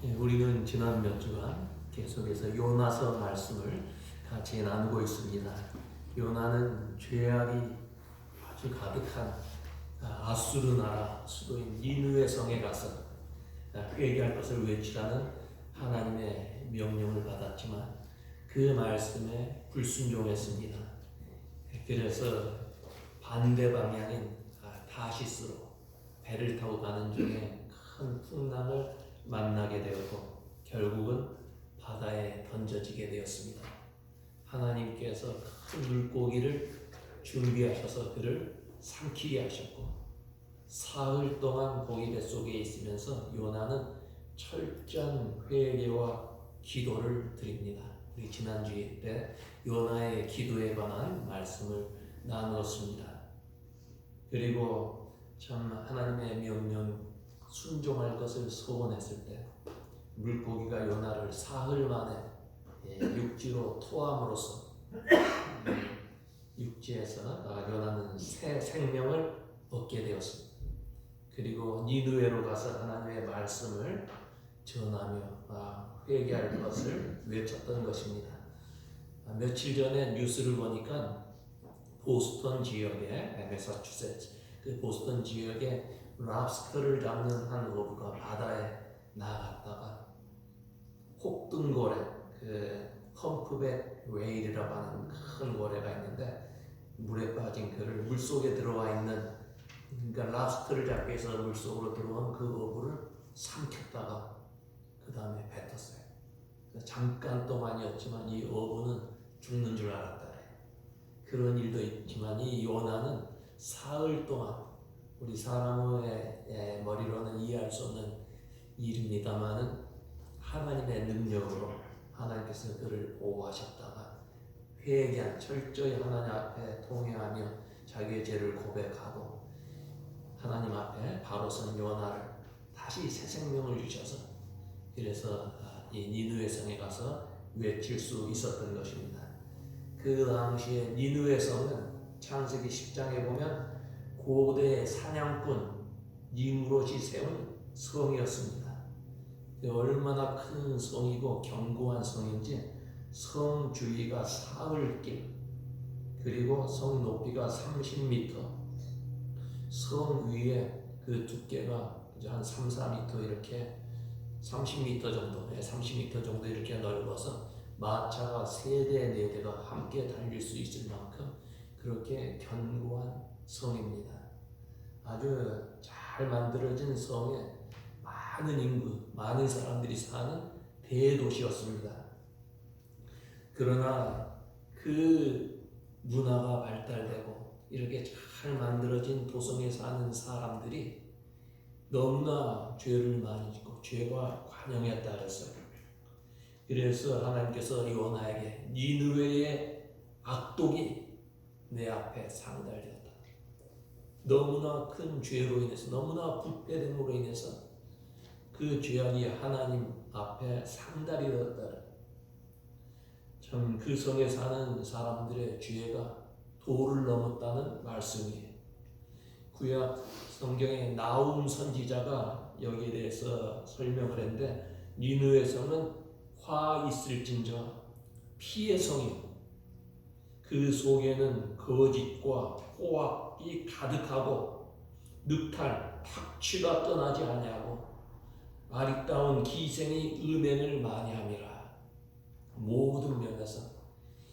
우리는 지난 몇 주간 계속해서 요나서 말씀을 같이 나누고 있습니다. 요나는 죄악이 아주 가득한 아수르 나라 수도인 니느웨 성에 가서 회개할 것을 외치라는 하나님의 명령을 받았지만 그 말씀에 불순종했습니다. 그래서 반대 방향인 다시스로 배를 타고 가는 중에 큰 풍랑을 만나게 되었고 결국은 바다에 던져지게 되었습니다. 하나님께서 큰 물고기를 준비하셔서 그를 삼키게 하셨고 사흘 동안 고기 뱃속에 있으면서 요나는 철저한 회개와 기도를 드립니다. 우리 지난주에 때 요나의 기도에 관한 말씀을 나누었습니다. 그리고 참 하나님의 명령 순종할 것을 소원했을 때 물고기가 요나를 사흘 만에 육지로 토함으로써 육지에서 요나는 새 생명을 얻게 되었습니다. 그리고 니느웨로 가서 하나님의 말씀을 전하며 회개할 것을 외쳤던 것입니다. 며칠 전에 뉴스를 보니까 보스턴 지역의 매사추세츠 그 보스턴 지역에 랍스터를 잡는 한 어부가 바다에 나갔다가 혹등고래, 그 험프백 웨일이라고 하는 큰 고래가 있는데 물에 빠진 그를 물속에 들어와 있는 그러니까 랍스터를 잡기 위해서 물속으로 들어온 그 어부를 삼켰다가 그 다음에 뱉었어요. 잠깐 동안이었지만 이 어부는 죽는 줄 알았다. 그런 일도 있지만 이 요나는 사흘 동안 우리 사람의 머리로는 이해할 수 없는 일입니다만은 하나님의 능력으로 하나님께서 그를 보호하셨다가 회개한 철저히 하나님 앞에 통회하며 자기의 죄를 고백하고 하나님 앞에 바로 선 요나를 다시 새 생명을 주셔서 그래서 이 니느웨 성에 가서 외칠 수 있었던 것입니다. 그 당시에 니느웨 성은 창세기 10장에 보면 고대 사냥꾼 니므롯이 세운 성이었습니다. 얼마나 큰 성이고 견고한 성인지 성 주위가 사흘길 그리고 성 높이가 30m 성 위에 그 두께가 한 3, 4m 이렇게 30m 정도 30m 정도 이렇게 넓어서 마차가 3대, 4대가 함께 달릴 수 있을 만큼 그렇게 견고한 성입니다. 아주 잘 만들어진 성에 많은 인구, 많은 사람들이 사는 대도시였습니다. 그러나 그 문화가 발달되고 이렇게 잘 만들어진 도성에 사는 사람들이 너무나 죄를 많이 짓고 죄와 관영에 따랐어요. 그래서 하나님께서 요나에게 니느웨의 악독이 내 앞에 상달되었다. 너무나 큰 죄로 인해서 너무나 부패됨으로 인해서 그 죄악이 하나님 앞에 상달이 되었다. 참 그 성에 사는 사람들의 죄가 도를 넘었다는 말씀이에요. 구약 성경의 나훔 선지자가 여기에 대해서 설명을 했는데 니느웨 성은 화 있을진저 피의 성이요 그 속에는 거짓과 포악이 가득하고 늑탈, 탁취가 떠나지 아니하고 아리따운 기생이 음행을 많이 함이라. 모든 면에서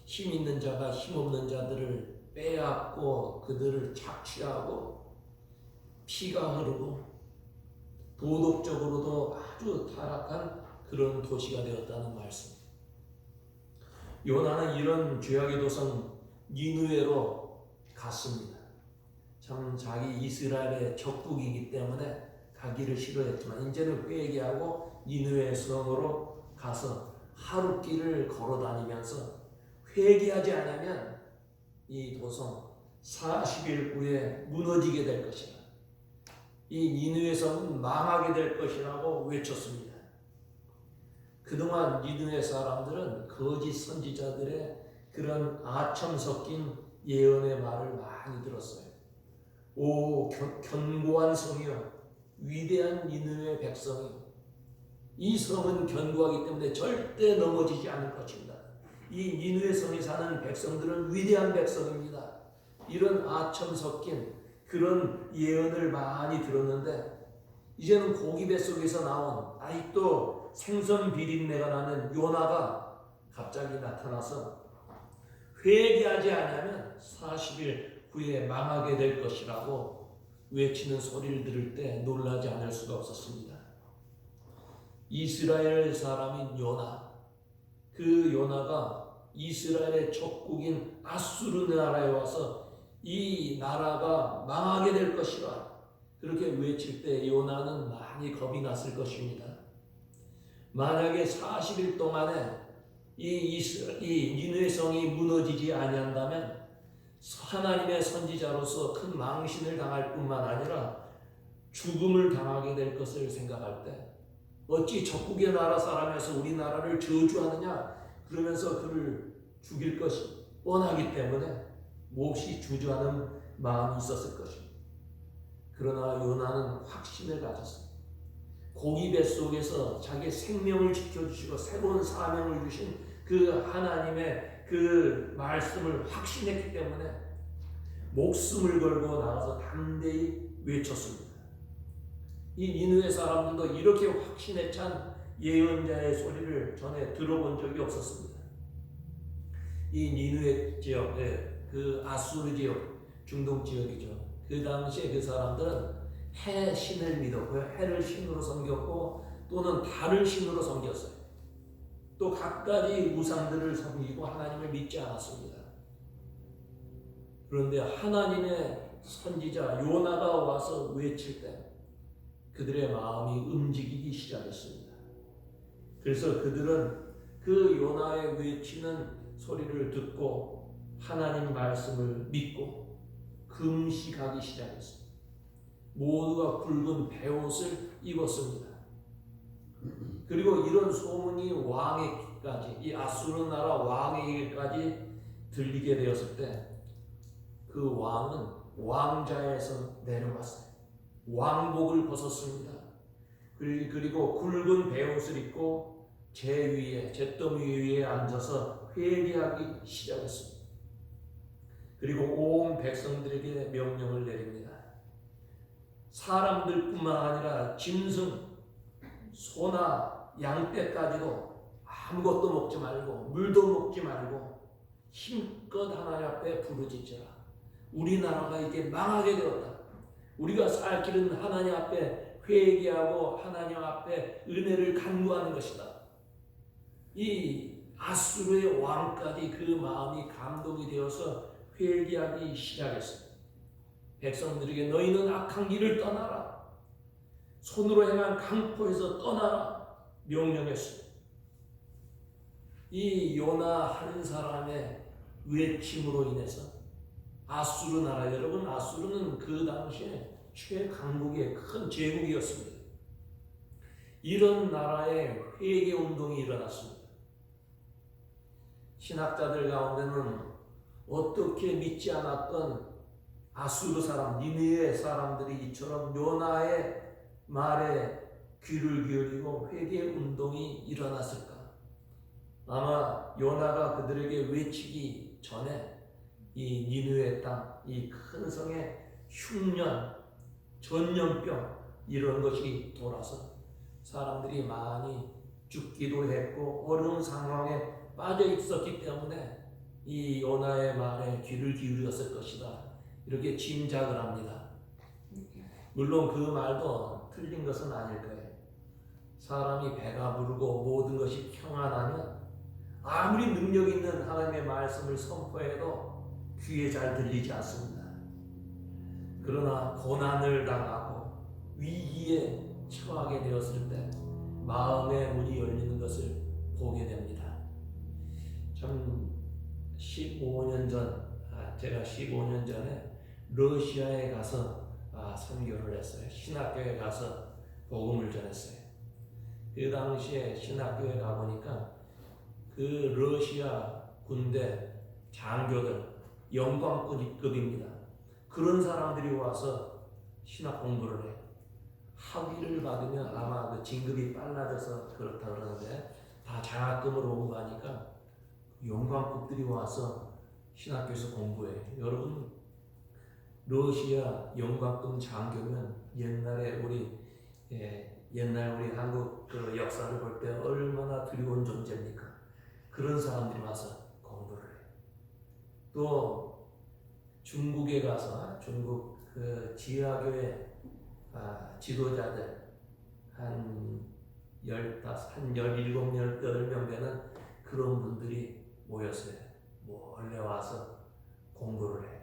힘 있는 자가 힘 없는 자들을 빼앗고 그들을 착취하고 피가 흐르고 도덕적으로도 아주 타락한 그런 도시가 되었다는 말씀. 요나는 이런 죄악의 도성 니느웨로 갔습니다. 참 자기 이스라엘의 적국이기 때문에 가기를 싫어했지만 이제는 회개하고 니느웨 성으로 가서 하룻길을 걸어다니면서 회개하지 않으면 이 도성 40일 후에 무너지게 될 것이다. 이 니느웨 성은 망하게 될 것이라고 외쳤습니다. 그동안 니느웨 사람들은 거짓 선지자들의 그런 아첨 섞인 예언의 말을 많이 들었어요. 오 견고한 성이여 위대한 니느웨 백성이 이 성은 견고하기 때문에 절대 넘어지지 않을 것입니다. 이 니느웨 성에 사는 백성들은 위대한 백성입니다. 이런 아첨 섞인 그런 예언을 많이 들었는데 이제는 고기 뱃속에서 나온 아직도 생선 비린내가 나는 요나가 갑자기 나타나서 회개하지 않으면 40일 후에 망하게 될 것이라고 외치는 소리를 들을 때 놀라지 않을 수가 없었습니다. 이스라엘 사람인 요나, 그 요나가 이스라엘의 족국인 아수르 나라에 와서 이 나라가 망하게 될 것이라 그렇게 외칠 때 요나는 많이 겁이 났을 것입니다. 만약에 40일 동안에 이 니느웨 성이 무너지지 아니한다면 하나님의 선지자로서 큰 망신을 당할 뿐만 아니라 죽음을 당하게 될 것을 생각할 때 어찌 적국의 나라 사람에서 우리나라를 저주하느냐 그러면서 그를 죽일 것이 뻔하기 때문에 몹시 주저하는 마음이 있었을 것입니다. 그러나 요나는 확신을 가졌습니다. 고기 뱃속에서 자기의 생명을 지켜주시고 새로운 사명을 주신 그 하나님의 그 말씀을 확신했기 때문에 목숨을 걸고 나가서 담대히 외쳤습니다. 이 니느웨 사람들도 이렇게 확신에 찬 예언자의 소리를 전에 들어본 적이 없었습니다. 이 니느웨 지역, 그 아수르 지역, 중동 지역이죠. 그 당시에 그 사람들은 해 신을 믿었고요. 해를 신으로 섬겼고 또는 달을 신으로 섬겼어요. 또 갖가지 우상들을 섬기고 하나님을 믿지 않았습니다. 그런데 하나님의 선지자 요나가 와서 외칠 때 그들의 마음이 움직이기 시작했습니다. 그래서 그들은 그 요나의 외치는 소리를 듣고 하나님 말씀을 믿고 금식하기 시작했습니다. 모두가 굵은 베옷을 입었습니다. 그리고 이런 소문이 왕에게까지, 이 아수르 나라 왕에게까지 들리게 되었을 때 그 왕은 왕자에서 내려왔어요. 왕복을 벗었습니다. 그리고 굵은 베옷을 입고 잿더미 위에 앉아서 회개하기 시작했습니다. 그리고 온 백성들에게 명령을 내립니다. 사람들뿐만 아니라 짐승, 소나 양떼까지도 아무것도 먹지 말고 물도 먹지 말고 힘껏 하나님 앞에 부르짖으라. 우리나라가 이제 망하게 되었다. 우리가 살 길은 하나님 앞에 회개하고 하나님 앞에 은혜를 간구하는 것이다. 이 아수르의 왕까지 그 마음이 감동이 되어서 회개하기 시작했습니다. 백성들에게 너희는 악한 길을 떠나라. 손으로 행한 강포에서 떠나라. 명령했습니다. 이 요나 한 사람의 외침으로 인해서 아수르 나라, 여러분 아수르는 그 당시에 최강국의 큰 제국이었습니다. 이런 나라에 회개 운동이 일어났습니다. 신학자들 가운데는 어떻게 믿지 않았던 아수르 사람, 니느웨 사람들이 이처럼 요나의 말에 귀를 기울이고 회개 운동이 일어났을까? 아마 요나가 그들에게 외치기 전에 이 니느웨 땅, 이 큰 성에 흉년, 전염병 이런 것이 돌아서 사람들이 많이 죽기도 했고 어려운 상황에 빠져 있었기 때문에 이 요나의 말에 귀를 기울였을 것이다. 이렇게 짐작을 합니다. 물론 그 말도 틀린 것은 아닐 거예요. 사람이 배가 부르고 모든 것이 평안하면 아무리 능력 있는 하나님의 말씀을 선포해도 귀에 잘 들리지 않습니다. 그러나 고난을 당하고 위기에 처하게 되었을 때 마음의 문이 열리는 것을 보게 됩니다. 참 15년 전, 제가 15년 전에 러시아에 가서 선교를 했어요. 신학교에 가서 복음을 전했어요. 그 당시에 신학교에 가보니까 그 러시아 군대 장교들 영광급입니다. 그런 사람들이 와서 신학 공부를 해요. 학위를 받으면 아마 그 진급이 빨라져서 그렇다 그러는데 다 장학금으로 온 거 하니까 영광국들이 와서 신학교에서 공부해. 여러분 러시아 영광금 장교면 옛날에 우리 옛날 우리 한국 그 역사를 볼 때 얼마나 두려운 존재입니까? 그런 사람들이 와서 공부를 해. 또 중국에 가서 중국 그 지하교회 지도자들 한 15, 한 17, 18명 되는 그런 분들이 모였어요. 몰래 와서 공부를 해.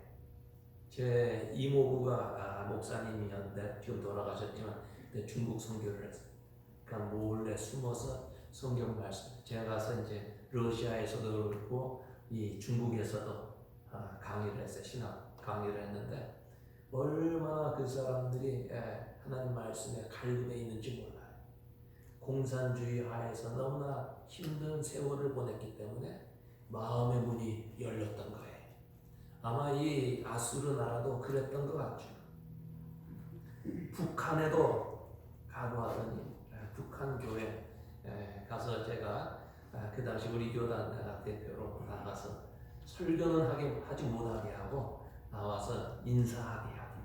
제 이모부가 목사님이었는데 지금 돌아가셨지만 그때 중국 선교를 했어요. 그러니까 몰래 숨어서 성경 말씀. 제가 가서 이제 러시아에서도 그렇고 이 중국에서도 강의를 했어요. 신학 강의를 했는데 얼마나 그 사람들이 하나님 말씀에 갈급해 있는지 몰라요. 공산주의 하에서 너무나 힘든 세월을 보냈기 때문에 마음의 문이 열렸던 거예요. 아마 이 아수르 나라도 그랬던 것 같죠. 북한에도 가고 하더니 북한 교회 가서 제가 그 당시 우리 교단 대표로 나가서 설교는 하지 못하게 하고 나와서 인사하게 하고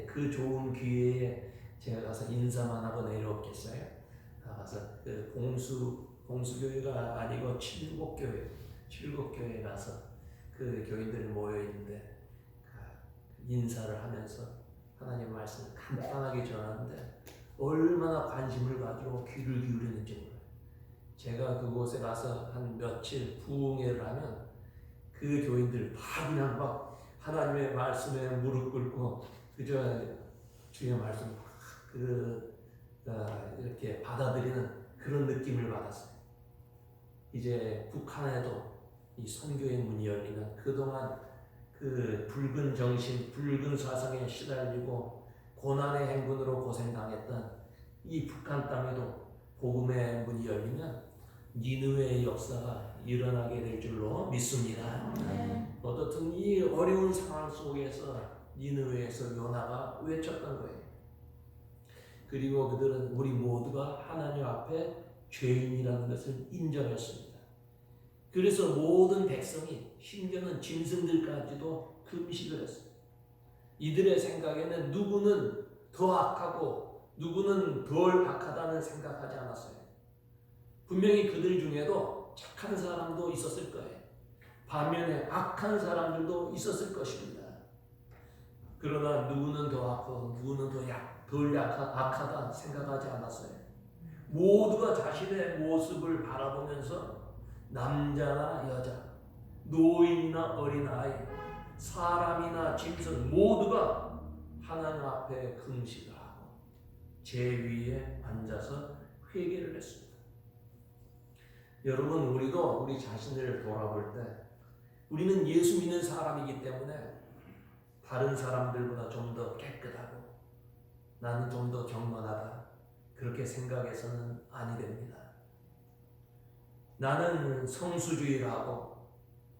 그 좋은 기회에 제가 가서 인사만 하고 내려오겠어요? 나가서 그 공수교회가 아니고 칠곡교회 가서 그 교인들이 모여 있는데 인사를 하면서 하나님 말씀을 간단하게 전하는데 얼마나 관심을 가지고 귀를 기울이는지 몰라요. 제가 그곳에 가서 한 며칠 부흥회를 하면 그 교인들 다 그냥 막 하나님의 말씀에 무릎 꿇고 그저 주의 말씀 이렇게 받아들이는 그런 느낌을 받았어요. 이제 북한에도 이 선교의 문이 열리면 그동안 그 붉은 정신, 붉은 사상에 시달리고 고난의 행군으로 고생당했던 이 북한 땅에도 복음의 문이 열리면 니느웨의 역사가 일어나게 될 줄로 믿습니다. 어떻든 이 어려운 상황 속에서 니느웨에서 요나가 외쳤던 거예요. 그리고 그들은 우리 모두가 하나님 앞에 죄인이라는 것을 인정했습니다. 그래서 모든 백성이 심지어는 짐승들까지도 금식을 했어요. 이들의 생각에는 누구는 더 악하고 누구는 덜 악하다는 생각하지 않았어요. 분명히 그들 중에도 착한 사람도 있었을 거예요. 반면에 악한 사람들도 있었을 것입니다. 그러나 누구는 더 악하고 누구는 덜 악하다 생각하지 않았어요. 모두가 자신의 모습을 바라보면서 남자나 여자, 노인이나 어린아이, 사람이나 짐승 모두가 하나님 앞에 금식을 하고 제 위에 앉아서 회개를 했습니다. 여러분, 우리도 우리 자신을 돌아볼 때 우리는 예수 믿는 사람이기 때문에 다른 사람들보다 좀 더 깨끗하고 나는 좀 더 경건하다 그렇게 생각해서는 아니 됩니다. 나는 성수주의를 하고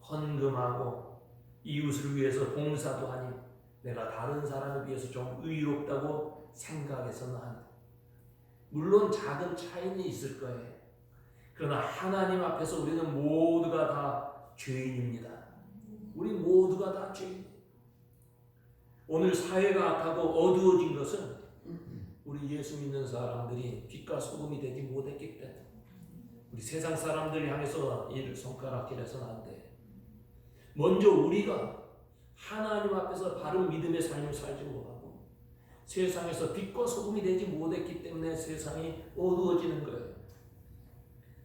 헌금하고 이웃을 위해서 봉사도 하니 내가 다른 사람을 위해서 좀 의롭다고 생각해서는 안 돼. 물론 작은 차이는 있을 거예요. 그러나 하나님 앞에서 우리는 모두가 다 죄인입니다. 우리 모두가 다 죄인이에요. 오늘 사회가 악하고 어두워진 것은 우리 예수 믿는 사람들이 빛과 소금이 되지 못했기 때문에 우리 세상 사람들을 향해서 이를 손가락질해서는 안 돼. 먼저 우리가 하나님 앞에서 바른 믿음의 삶을 살지 못하고 세상에서 빛과 소금이 되지 못했기 때문에 세상이 어두워지는 거예요.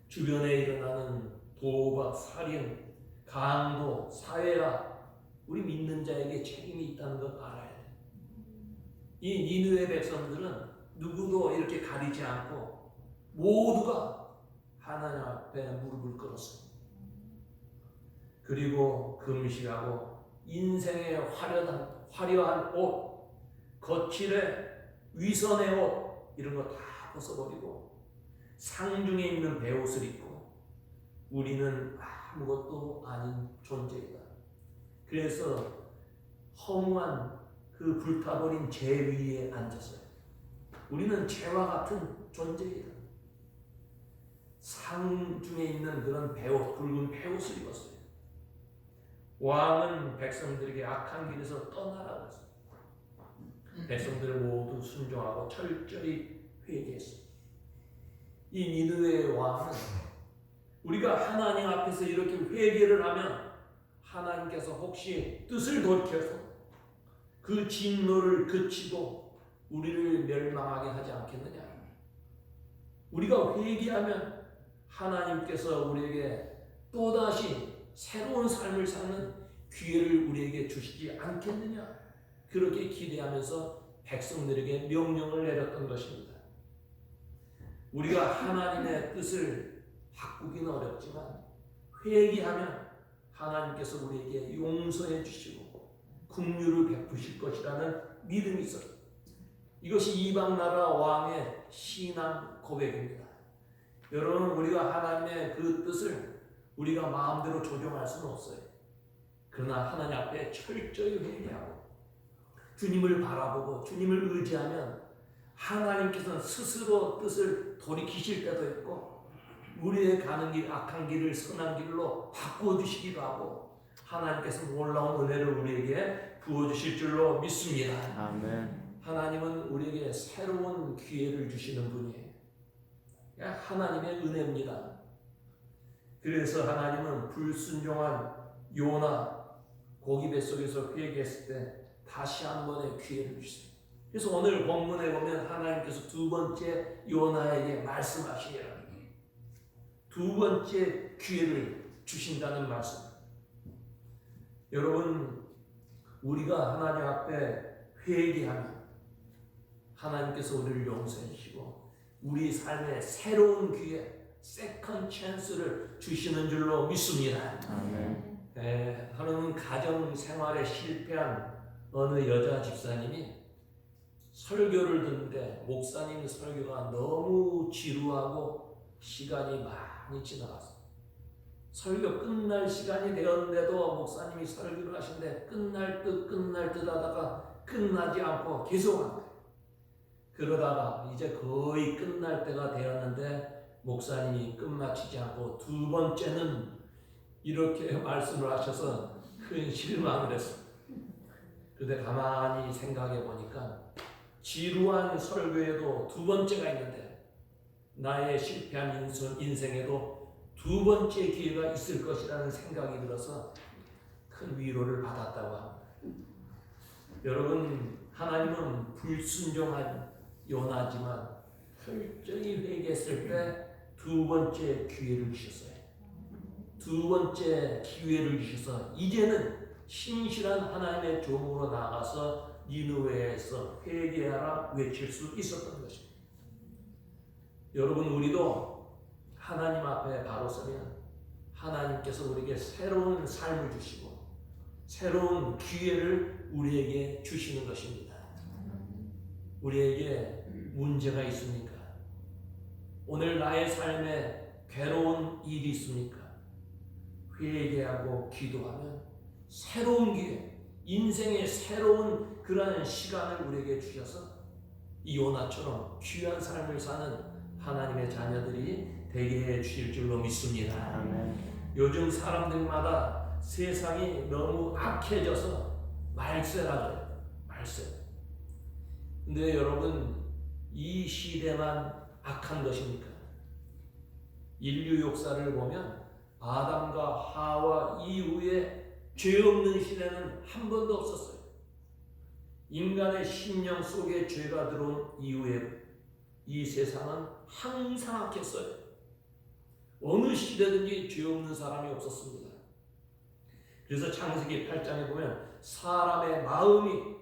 주변에 일어나는 도박, 살인, 강도, 사회가 우리 믿는 자에게 책임이 있다는 것 알아야 돼. 이 니느웨 백성들은 누구도 이렇게 가리지 않고 모두가 하나님 앞에 무릎을 꿇었습니다. 그리고 금식하고 인생의 화려한 옷, 거칠의 위선의 옷 이런 거 다 벗어버리고 상중에 있는 베옷을 입고 우리는 아무것도 아닌 존재이다. 그래서 허무한 그 불타버린 재 위에 앉았어요. 우리는 죄와 같은 존재이다. 상중에 있는 그런 배옷, 굵은 배옷을 입었어요. 왕은 백성들에게 악한 길에서 떠나라고 했어요. 백성들을 모두 순종하고 철저히 회개했어요. 이 니느웨의 왕은 우리가 하나님 앞에서 이렇게 회개를 하면 하나님께서 혹시 뜻을 돌이켜서 그 진노를 그치고 우리를 멸망하게 하지 않겠느냐. 우리가 회개하면 하나님께서 우리에게 또다시 새로운 삶을 사는 기회를 우리에게 주시지 않겠느냐. 그렇게 기대하면서 백성들에게 명령을 내렸던 것입니다. 우리가 하나님의 뜻을 바꾸기는 어렵지만 회개하면 하나님께서 우리에게 용서해 주시고 긍휼을 베푸실 것이라는 믿음이 있어요. 이것이 이방 나라 왕의 신앙 고백입니다. 여러분, 우리가 하나님의 그 뜻을 우리가 마음대로 조정할 수는 없어요. 그러나 하나님 앞에 철저히 회개하고 주님을 바라보고 주님을 의지하면 하나님께서는 스스로 뜻을 돌이키실 때도 있고 우리의 가는 길, 악한 길을 선한 길로 바꿔주시기도 하고 하나님께서 놀라운 은혜를 우리에게 부어주실 줄로 믿습니다. 아멘. 하나님은 우리에게 새로운 기회를 주시는 분이에요. 하나님의 은혜입니다. 그래서 하나님은 불순종한 요나 고기 뱃속에서 회개했을 때 다시 한 번의 기회를 주세요. 그래서 오늘 본문에 보면 하나님께서 두 번째 요나에게 말씀하시니라. 두 번째 기회를 주신다는 말씀. 여러분, 우리가 하나님 앞에 회개하면 하나님께서 우리를 용서해 주시고 우리 삶에 새로운 기회, 세컨 찬스를 주시는 줄로 믿습니다. 아멘. 하나님은 가정 생활에 실패한 어느 여자 집사님이 설교를 듣는데 목사님 설교가 너무 지루하고 시간이 많이 지나갔어요. 설교 끝날 시간이 되었는데도 목사님이 설교를 하시는데 끝날 듯 하다가 끝나지 않고 계속 한 거예요. 그러다가 이제 거의 끝날 때가 되었는데 목사님이 끝마치지 않고 두 번째는 이렇게 말씀을 하셔서 큰 실망을 했어요. 그런데 가만히 생각해 보니까 지루한 설교에도 두 번째가 있는데 나의 실패한 인생에도 두 번째 기회가 있을 것이라는 생각이 들어서 큰 위로를 받았다고 합니다. 여러분, 하나님은 불순종한 요나지만 철저히 회개했을 때 두 번째 기회를 주셨어요. 두 번째 기회를 주셔서 이제는 신실한 하나님의 종으로 나가서 니느웨에서 회개하라 외칠 수 있었던 것입니다. 여러분, 우리도 하나님 앞에 바로 서면 하나님께서 우리에게 새로운 삶을 주시고 새로운 기회를 우리에게 주시는 것입니다. 우리에게 문제가 있습니까? 오늘 나의 삶에 괴로운 일이 있습니까? 회개하고 기도하면 새로운 기회, 인생의 새로운 그러한 시간을 우리에게 주셔서 이 요나처럼 귀한 삶을 사는 하나님의 자녀들이 되게 해 주실 줄로 믿습니다. 아멘. 요즘 사람들마다 세상이 너무 악해져서 말세라 그래요. 말세. 근데 여러분, 이 시대만 악한 것입니까? 인류 역사를 보면 아담과 하와 이후에 죄 없는 시대는 한 번도 없었어요. 인간의 심령 속에 죄가 들어온 이후에 이 세상은 항상 악했어요. 어느 시대든지 죄 없는 사람이 없었습니다. 그래서 창세기 8장에 보면 사람의 마음이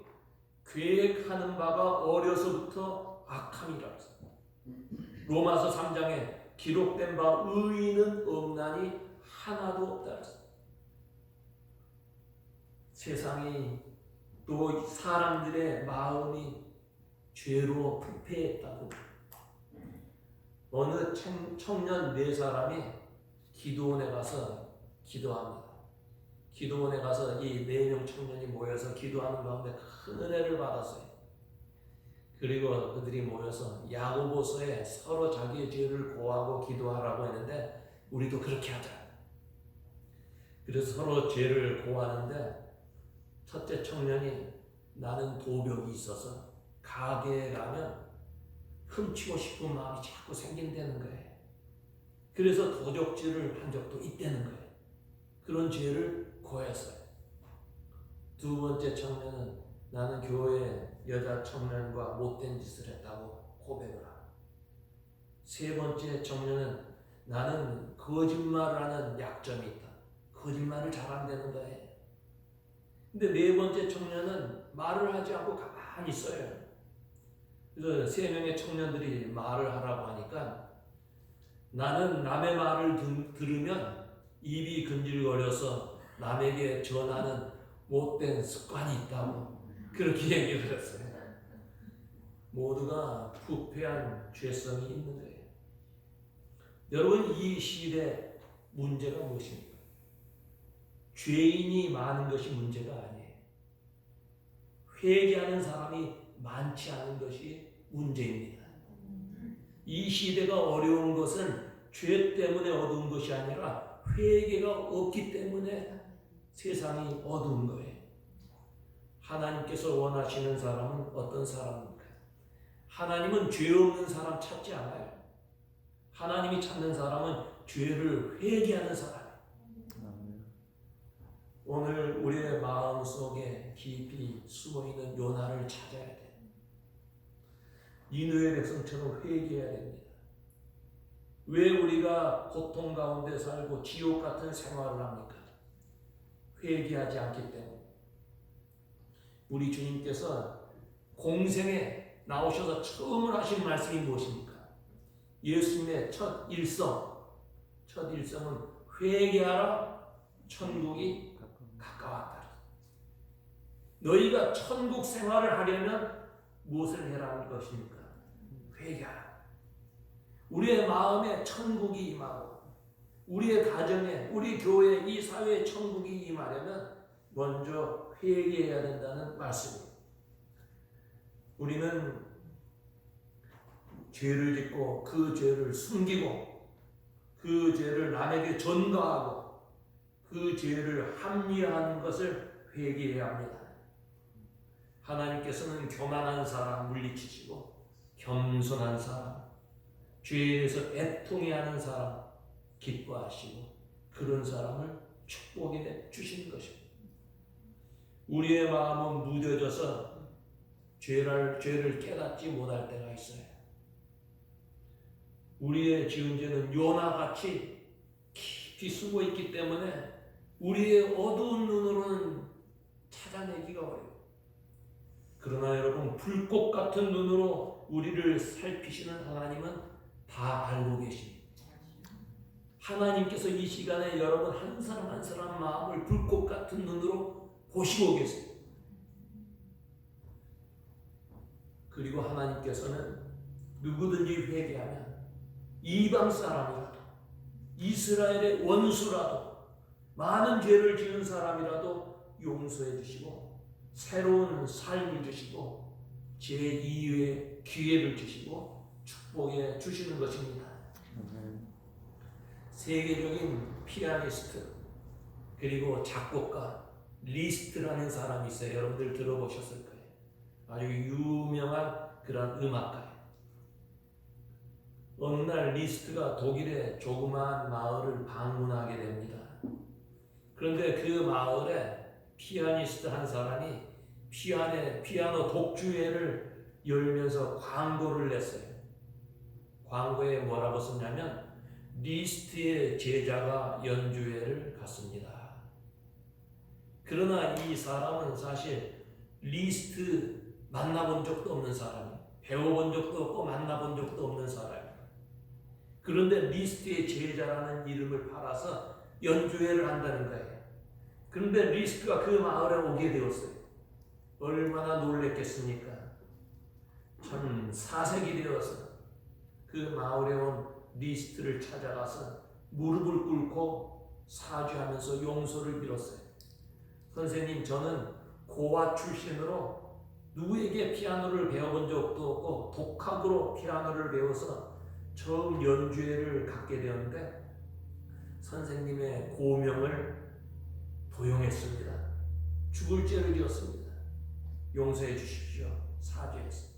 계획하는 바가 어려서부터 악함이라고 했어요. 로마서 3장에 기록된 바 의인은 없나니 하나도 없다 했어요. 세상이 또 사람들의 마음이 죄로 부패했다고. 어느 청년 네 사람이 기도원에 가서 기도합니다. 기도원에 가서 이 4명 청년이 모여서 기도하는 가운데 큰 은혜를 받았어요. 그리고 그들이 모여서 야고보서에 서로 자기의 죄를 고하고 기도하라고 했는데 우리도 그렇게 하자. 그래서 서로 죄를 고하는데 첫째 청년이 나는 도벽이 있어서 가게에 가면 훔치고 싶은 마음이 자꾸 생긴다는 거예요. 그래서 도적질을 한 적도 있다는 거예요. 그런 죄를 고했어요. 두 번째 청년은 나는 교회 여자 청년과 못된 짓을 했다고 고백을 하고, 세 번째 청년은 나는 거짓말을 하는 약점이 있다. 거짓말을 잘한다는 거예요. 근데 네 번째 청년은 말을 하지 않고 가만히 있어요. 그래서 세 명의 청년들이 말을 하라고 하니까 나는 남의 말을 들으면 입이 근질거려서 남에게 전하는 못된 습관이 있다고 그렇게 얘기를 했어요. 모두가 부패한 죄성이 있는 거예요. 여러분, 이 시대 문제가 무엇입니까? 죄인이 많은 것이 문제가 아니에요. 회개하는 사람이 많지 않은 것이 문제입니다. 이 시대가 어려운 것은 죄 때문에 어두운 것이 아니라 회개가 없기 때문에 세상이 어두운 거예요. 하나님께서 원하시는 사람은 어떤 사람입니까? 하나님은 죄 없는 사람 찾지 않아요. 하나님이 찾는 사람은 죄를 회개하는 사람이에요. 오늘 우리의 마음속에 깊이 숨어있는 요나를 찾아야 돼요. 니느웨 백성처럼 회개해야 됩니다. 왜 우리가 고통 가운데 살고 지옥 같은 생활을 합니까? 회개하지 않기 때문에. 우리 주님께서 공생에 나오셔서 처음으로 하신 말씀이 무엇입니까? 예수님의 첫 일성은 회개하라, 천국이 가까웠다. 너희가 천국 생활을 하려면 무엇을 해라는 것입니까? 회개하라. 우리의 마음에 천국이 임하고 우리의 가정에, 우리 교회, 이 사회에 천국이 임하려면 먼저 회개해야 된다는 말씀입니다. 우리는 죄를 짓고 그 죄를 숨기고 그 죄를 남에게 전가하고 그 죄를 합리화하는 것을 회개해야 합니다. 하나님께서는 교만한 사람 물리치시고 겸손한 사람, 죄에서 애통해하는 사람 기뻐하시고 그런 사람을 축복해 주시는 것입니다. 우리의 마음은 무뎌져서 죄를 깨닫지 못할 때가 있어요. 우리의 지은 죄는 요나같이 깊이 숨어 있기 때문에 우리의 어두운 눈으로는 찾아내기가 어려워요. 그러나 여러분, 불꽃 같은 눈으로 우리를 살피시는 하나님은 다 알고 계십니다. 하나님께서 이 시간에 여러분 한 사람 한 사람 마음을 불꽃 같은 눈으로 보시고 계세요. 그리고 하나님께서는 누구든지 회개하면 이방 사람이라도 이스라엘의 원수라도 많은 죄를 지은 사람이라도 용서해 주시고 새로운 삶을 주시고 제2의 기회를 주시고 축복해 주시는 것입니다. 세계적인 피아니스트 그리고 작곡가 리스트라는 사람이 있어요. 여러분들 들어보셨을 거예요. 아주 유명한 그런 음악가예요. 어느 날 리스트가 독일의 조그마한 마을을 방문하게 됩니다. 그런데 그 마을에 피아니스트 한 사람이 피아노 독주회를 열면서 광고를 냈어요. 광고에 뭐라고 썼냐면 리스트의 제자가 연주회를 갔습니다. 그러나 이 사람은 사실 리스트 만나본 적도 없는 사람이에요. 배워본 적도 없고 만나본 적도 없는 사람이에요. 그런데 리스트의 제자라는 이름을 팔아서 연주회를 한다는 거예요. 그런데 리스트가 그 마을에 오게 되었어요. 얼마나 놀랬겠습니까? 전 4세기 되어서 그 마을에 온 리스트를 찾아가서 무릎을 꿇고 사죄하면서 용서를 빌었어요. 선생님, 저는 고아 출신으로 누구에게 피아노를 배워본 적도 없고 독학으로 피아노를 배워서 처음 연주회를 갖게 되었는데 선생님의 고명을 도용했습니다. 죽을 죄를 지었습니다. 용서해 주십시오. 사죄했습니다.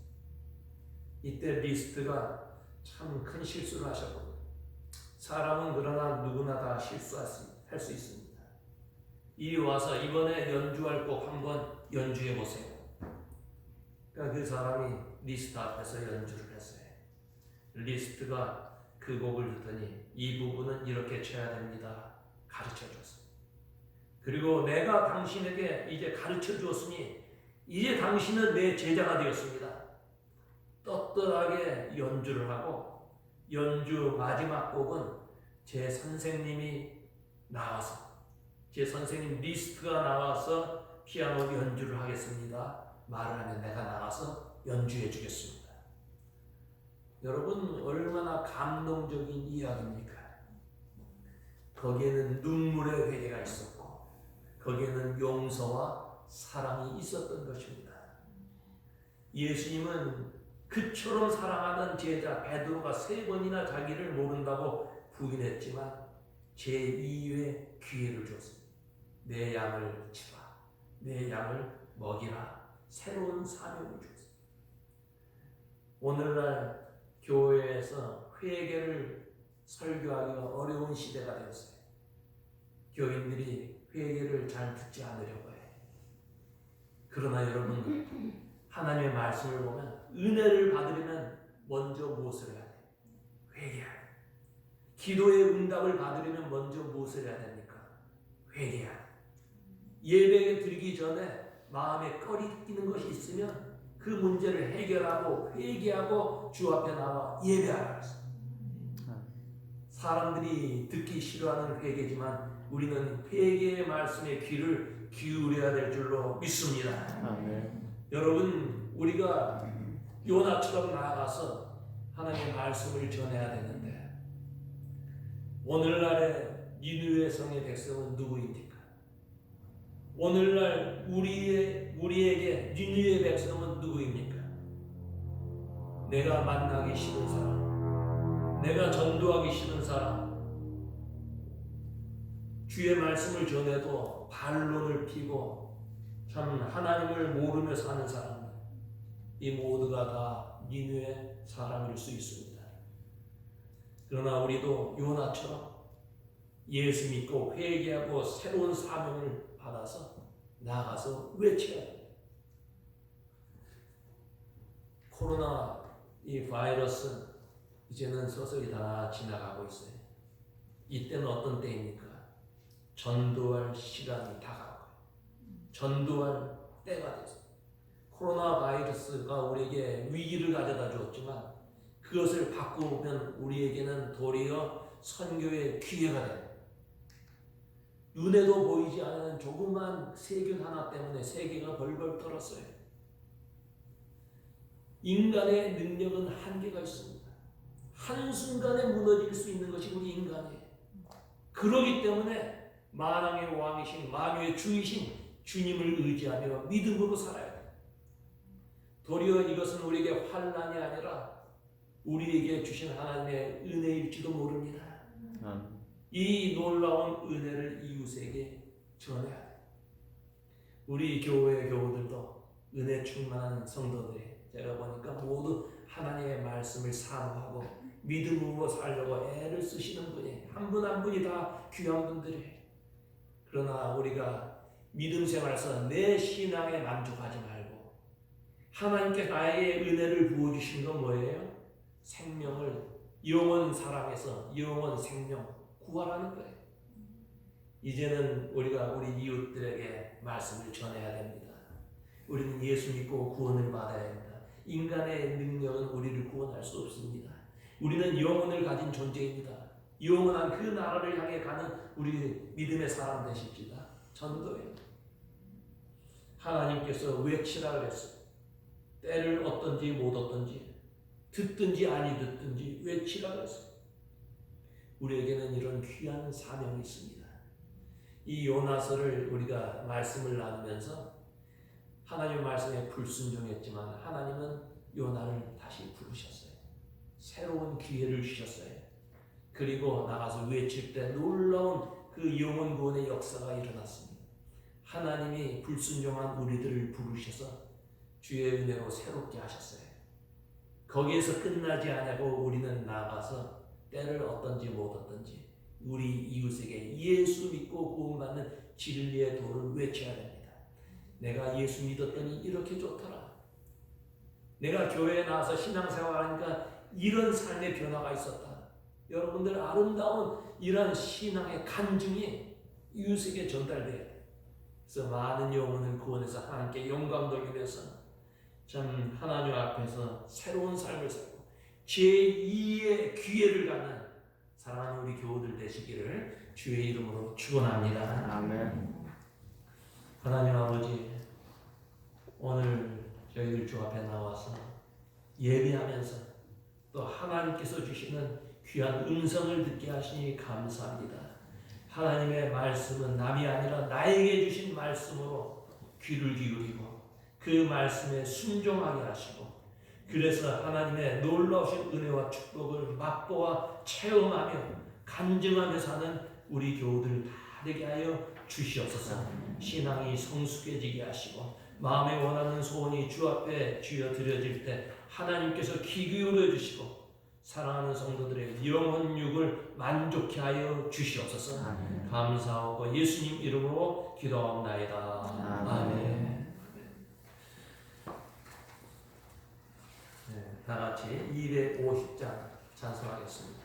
이때 리스트가 참 큰 실수를 하셨거든요. 사람은 그러나 누구나 다 실수할 수 있습니다. 이리 와서 이번에 연주할 곡 한번 연주해 보세요. 그러니까 그 사람이 리스트 앞에서 연주를 했어요. 리스트가 그 곡을 듣더니 이 부분은 이렇게 쳐야 됩니다. 가르쳐 줬어요. 그리고 내가 당신에게 이제 가르쳐 주었으니 이제 당신은 내 제자가 되었습니다. 떳떳하게 연주를 하고 연주 마지막 곡은 제 선생님이 나와서 제 선생님 리스트가 나와서 피아노 연주를 하겠습니다. 말을 하면 내가 나와서 연주해 주겠습니다. 여러분 얼마나 감동적인 이야기입니까? 거기에는 눈물의 회개가 있었고 거기에는 용서와 사랑이 있었던 것입니다. 예수님은 그처럼 사랑하던 제자 베드로가 3번이나 자기를 모른다고 부인했지만 제2의 기회를 줬습니다. 내 양을 치라, 내 양을 먹이라, 새로운 사명을 줬습니다. 오늘날 교회에서 회개를 설교하기가 어려운 시대가 되었어요. 교인들이 회개를 잘 듣지 않으려고 해요. 그러나 여러분 하나님의 말씀을 보면 은혜를 받으려면 먼저 무엇을 해야 돼요? 회개해야 돼요. 기도의 응답을 받으려면 먼저 무엇을 해야 됩니까? 회개해야 돼요. 예배에 들기 전에 마음에 꺼리끼는 것이 있으면 그 문제를 해결하고 회개하고 주 앞에 나와 예배하라 했어요. 사람들이 듣기 싫어하는 회개지만 우리는 회개의 말씀에 귀를 기울여야 될 줄로 믿습니다. 여러분 우리가 요나처럼 나아가서 하나님의 말씀을 전해야 되는데 오늘날의 니느웨 성의 백성은 누구입니까? 오늘날 우리에게 니느웨 백성은 누구입니까? 내가 만나기 싫은 사람, 내가 전도하기 싫은 사람, 주의 말씀을 전해도 반론을 피고 참 하나님을 모르며 사는 사람들, 이 모두가 다 니느웨 사람일 수 있습니다. 그러나 우리도 요나처럼 예수 믿고 회개하고 새로운 사명을 받아서 나가서 외쳐야 돼요. 코로나 이 바이러스 이제는 서서히 다 지나가고 있어요. 이때는 어떤 때입니까? 전도할 시간이 다가와요. 전도할 때가 됐어요. 코로나 바이러스가 우리에게 위기를 가져다 주었지만 그것을 바꾸면 우리에게는 도리어 선교의 기회가 돼요. 눈에도 보이지 않는 조그만 세균 하나 때문에 세계가 벌벌 떨었어요. 인간의 능력은 한계가 있습니다. 한순간에 무너질 수 있는 것이 우리 인간이에요. 그러기 때문에 만왕의 왕이신 만유의 주이신 주님을 의지하며 믿음으로 살아야 돼요. 도리어 이것은 우리에게 환난이 아니라 우리에게 주신 하나님의 은혜일지도 모릅니다. 이 놀라운 은혜를 이웃에게 전해야 돼요. 우리 교회 교우들도 은혜 충만한 성도들이 제가 보니까 모두 하나님의 말씀을 사모하고 믿음으로 살려고 애를 쓰시는 분이 한 분 한 분이 다 귀한 분들이에요. 그러나 우리가 믿음 생활에서 내 신앙에 만족하지 말고 하나님께 나에게 은혜를 부어주신 건 뭐예요? 생명을 영원 사랑해서 영원 생명 구하라는 거예요. 이제는 우리가 우리 이웃들에게 말씀을 전해야 됩니다. 우리는 예수 믿고 구원을 받아야 합니다. 인간의 능력은 우리를 구원할 수 없습니다. 우리는 영혼을 가진 존재입니다. 영원한 그 나라를 향해 가는 우리 믿음의 사람 되십시다. 전도예요. 하나님께서 외치라 그랬어요. 때를 얻든지 못 얻든지 듣든지 아니 듣든지 외치라 그랬어요. 우리에게는 이런 귀한 사명이 있습니다. 이 요나서를 우리가 말씀을 나누면서 하나님 말씀에 불순종했지만 하나님은 요나를 다시 부르셨어요. 새로운 기회를 주셨어요. 그리고 나가서 외칠 때 놀라운 그 영혼 구원의 역사가 일어났습니다. 하나님이 불순종한 우리들을 부르셔서 주의 은혜로 새롭게 하셨어요. 거기에서 끝나지 않고 우리는 나가서 때를 어떤지 못 어떤지 우리 이웃에게 예수 믿고 구원받는 진리의 도를 외쳐야 됩니다. 내가 예수 믿었더니 이렇게 좋더라. 내가 교회에 나와서 신앙생활하니까 이런 삶의 변화가 있었다. 여러분들 아름다운 이런 신앙의 간증이 이웃에게 전달돼야 돼요. 그래서 많은 영혼을 구원해서 하나님께 영광 돌리면서 참 하나님 앞에서 새로운 삶을 살고 제2의 기회를 갖는 사랑하는 우리 교우들 되시기를 주의 이름으로 축원합니다. 아멘. 하나님 아버지, 오늘 저희들 주 앞에 나와서 예배하면서 또 하나님께서 주시는 귀한 음성을 듣게 하시니 감사합니다. 하나님의 말씀은 남이 아니라 나에게 주신 말씀으로 귀를 기울이고 그 말씀에 순종하게 하시고, 그래서 하나님의 놀라우신 은혜와 축복을 맛보아 체험하며 간증하며 사는 우리 교우들 다 되게 하여 주시옵소서. 신앙이 성숙해지게 하시고 마음에 원하는 소원이 주 앞에 주여 드려질 때 하나님께서 귀 기울여 주시고 사랑하는 성도들의 영혼육을 만족케 하여 주시옵소서. 감사하고 예수님 이름으로 기도합나이다. 아멘. 다 같이 250장 찬송하겠습니다.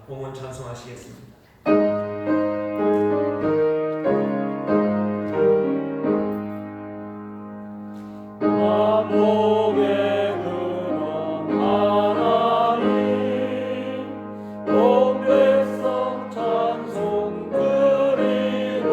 봉헌 찬송하시겠습니다. 온 백성 찬송 드리고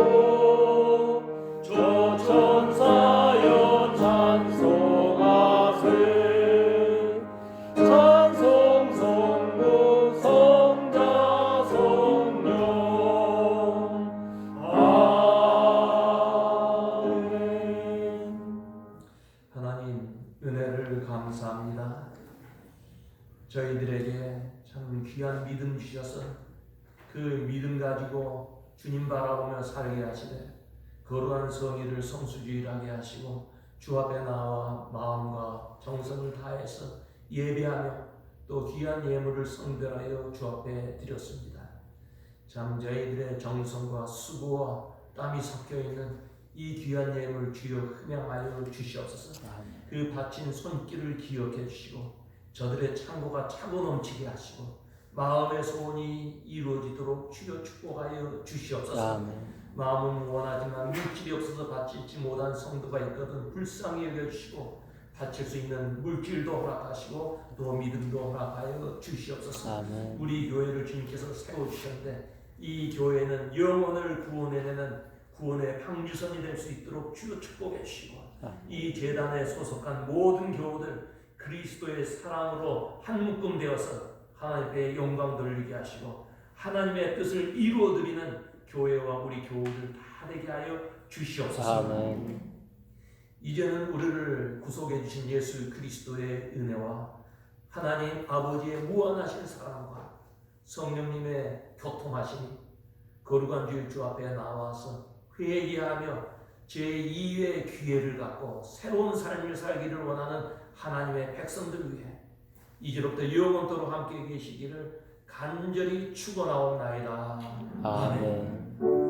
저희들에게 참 귀한 믿음 주셔서 그 믿음 가지고 주님 바라보며 살게 하시되 거룩한 성의를 성수주의하게 하시고 주 앞에 나와 마음과 정성을 다해서 예배하며 또 귀한 예물을 성별하여 주 앞에 드렸습니다. 참 저희들의 정성과 수고와 땀이 섞여 있는 이 귀한 예물 주여 흠양하여 주시옵소서. 그 바친 손길을 기억해 주시고 저들의 창고가 차고 넘치게 하시고 마음의 소원이 이루어지도록 주여 축복하여 주시옵소서. 아멘. 마음은 원하지만 물질이 없어서 바치지 못한 성도가 있거든 불쌍히 여겨주시고 바칠 수 있는 물질도 허락하시고 또 믿음도 허락하여 주시옵소서. 아멘. 우리 교회를 주님께서 세워주셨는데 이 교회는 영혼을 구원해내는 구원의 방주선이 될 수 있도록 주여 축복해 주시고 이 재단에 소속한 모든 교우들 그리스도의 사랑으로 한 묶음 되어서 하나님께 영광 돌리게 하시고 하나님의 뜻을 이루어드리는 교회와 우리 교우들 다 되게 하여 주시옵소서. 아멘. 이제는 우리를 구속해 주신 예수 그리스도의 은혜와 하나님 아버지의 무한하신 사랑과 성령님의 교통하심이 거룩한 주일 주 앞에 나와서 회개하며 제2의 기회를 갖고 새로운 삶을 살기를 원하는 하나님의 백성들 위해 이제로부터 영원토록 함께 계시기를 간절히 축원하옵나이다. 아멘.